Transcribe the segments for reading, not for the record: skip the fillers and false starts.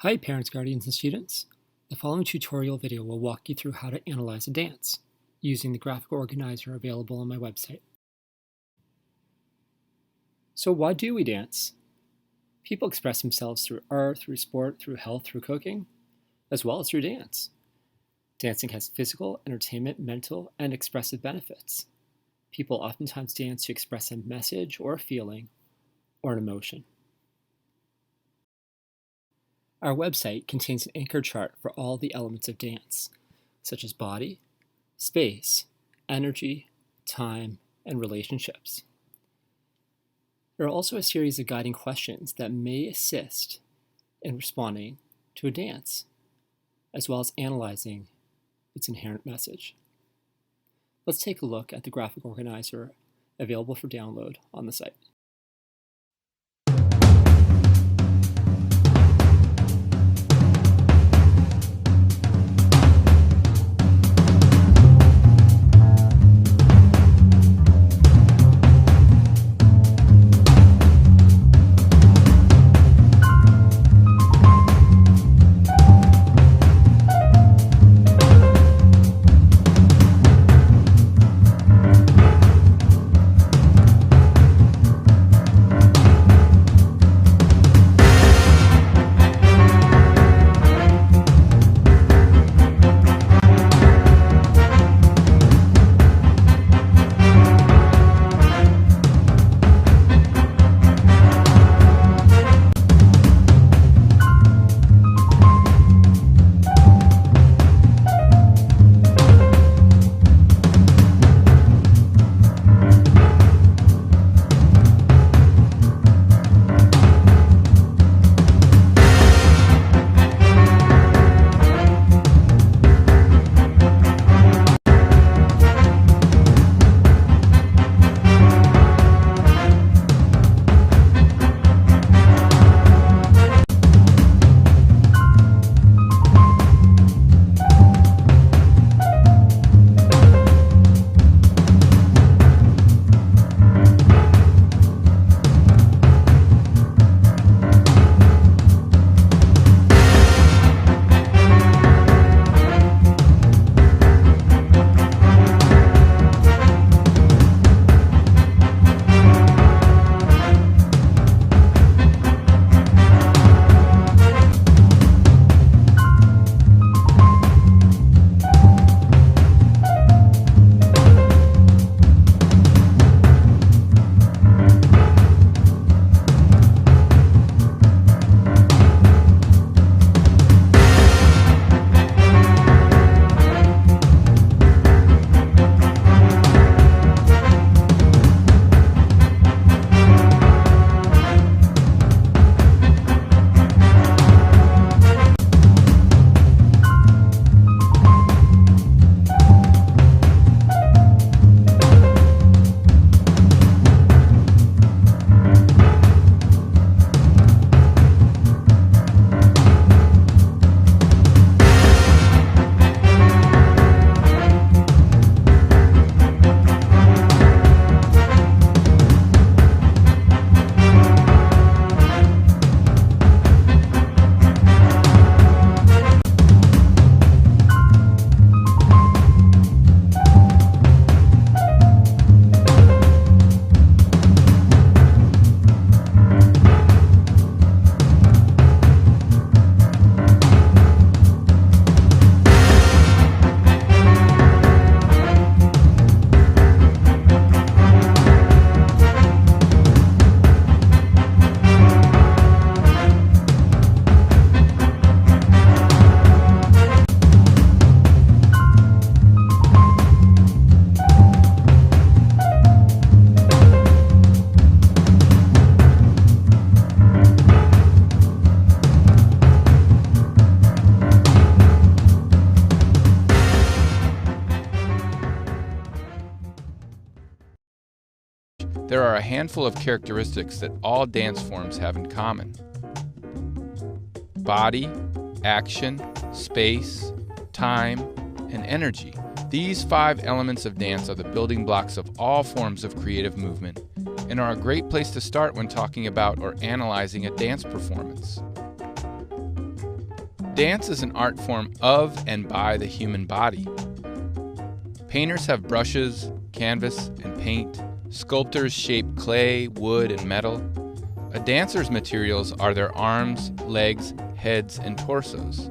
Hi parents, guardians, and students. The following tutorial video will walk you through how to analyze a dance using the graphic organizer available on my website. So why do we dance? People express themselves through art, through sport, through health, through cooking, as well as through dance. Dancing has physical, entertainment, mental, and expressive benefits. People oftentimes dance to express a message or a feeling or an emotion. Our website contains an anchor chart for all the elements of dance, such as body, space, energy, time, and relationships. There are also a series of guiding questions that may assist in responding to a dance, as well as analyzing its inherent message. Let's take a look at the graphic organizer available for download on the site. There are a handful of characteristics that all dance forms have in common. Body, action, space, time, and energy. These 5 elements of dance are the building blocks of all forms of creative movement and are a great place to start when talking about or analyzing a dance performance. Dance is an art form of and by the human body. Painters have brushes, canvas, and paint. Sculptors shape clay, wood, and metal. A dancer's materials are their arms, legs, heads, and torsos.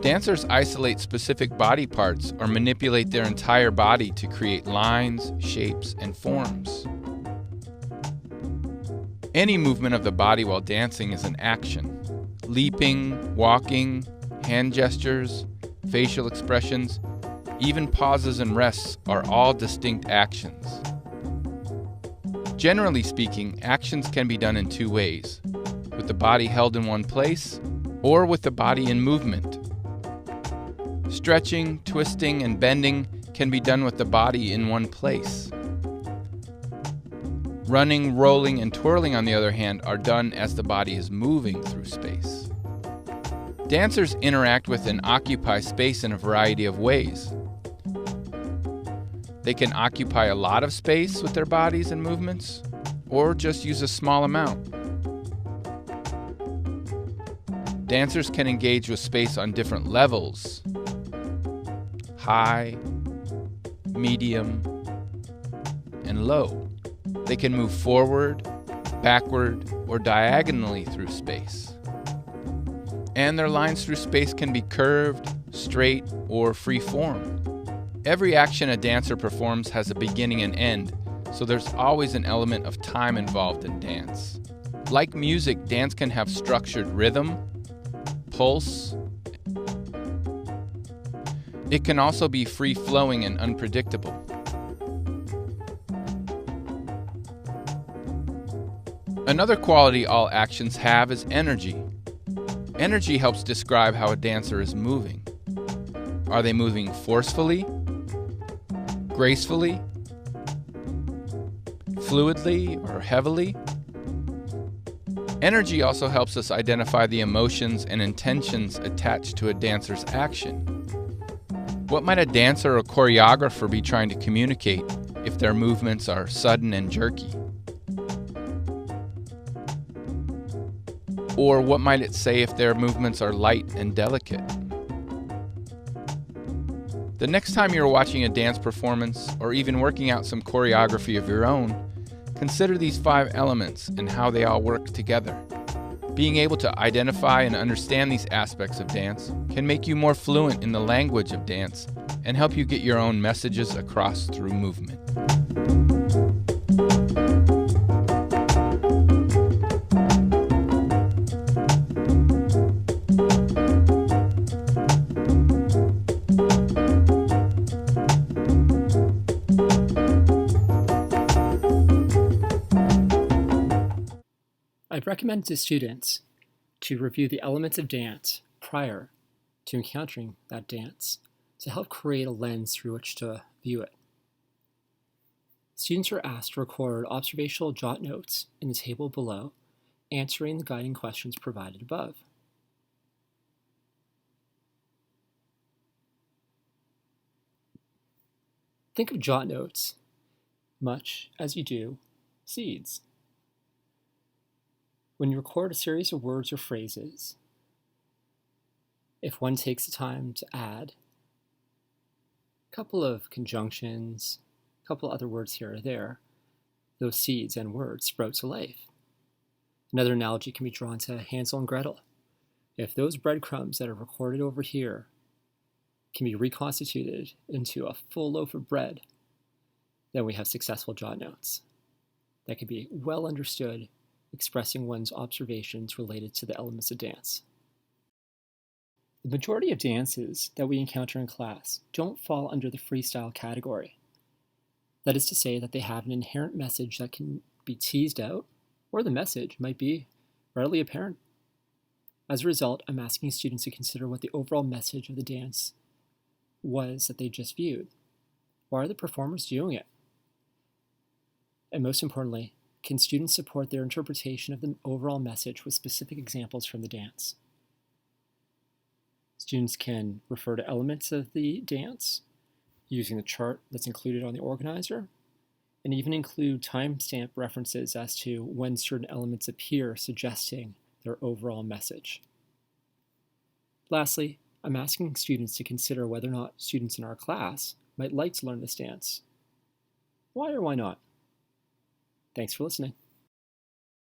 Dancers isolate specific body parts or manipulate their entire body to create lines, shapes, and forms. Any movement of the body while dancing is an action. Leaping, walking, hand gestures, facial expressions, even pauses and rests are all distinct actions. Generally speaking, actions can be done in two ways, with the body held in one place or with the body in movement. Stretching, twisting, and bending can be done with the body in one place. Running, rolling, and twirling, on the other hand, are done as the body is moving through space. Dancers interact with and occupy space in a variety of ways. They can occupy a lot of space with their bodies and movements, or just use a small amount. Dancers can engage with space on different levels: high, medium, and low. They can move forward, backward, or diagonally through space. And their lines through space can be curved, straight, or free-form. Every action a dancer performs has a beginning and end, so there's always an element of time involved in dance. Like music, dance can have structured rhythm, pulse. It can also be free-flowing and unpredictable. Another quality all actions have is energy. Energy helps describe how a dancer is moving. Are they moving forcefully, gracefully, fluidly, or heavily? Energy also helps us identify the emotions and intentions attached to a dancer's action. What might a dancer or choreographer be trying to communicate if their movements are sudden and jerky? Or what might it say if their movements are light and delicate? The next time you're watching a dance performance or even working out some choreography of your own, consider these 5 elements and how they all work together. Being able to identify and understand these aspects of dance can make you more fluent in the language of dance and help you get your own messages across through movement. I'd recommend to students to review the elements of dance prior to encountering that dance to help create a lens through which to view it. Students are asked to record observational jot notes in the table below, answering the guiding questions provided above. Think of jot notes much as you do seeds. When you record a series of words or phrases, if one takes the time to add a couple of conjunctions, a couple other words here or there, those seeds and words sprout to life. Another analogy can be drawn to Hansel and Gretel. If those breadcrumbs that are recorded over here can be reconstituted into a full loaf of bread, then we have successful jot notes that can be well understood, expressing one's observations related to the elements of dance. The majority of dances that we encounter in class don't fall under the freestyle category. That is to say that they have an inherent message that can be teased out, or the message might be readily apparent. As a result, I'm asking students to consider what the overall message of the dance was that they just viewed. Why are the performers doing it? And most importantly, can students support their interpretation of the overall message with specific examples from the dance? Students can refer to elements of the dance using the chart that's included on the organizer and even include timestamp references as to when certain elements appear, suggesting their overall message. Lastly, I'm asking students to consider whether or not students in our class might like to learn this dance. Why or why not? Thanks for listening.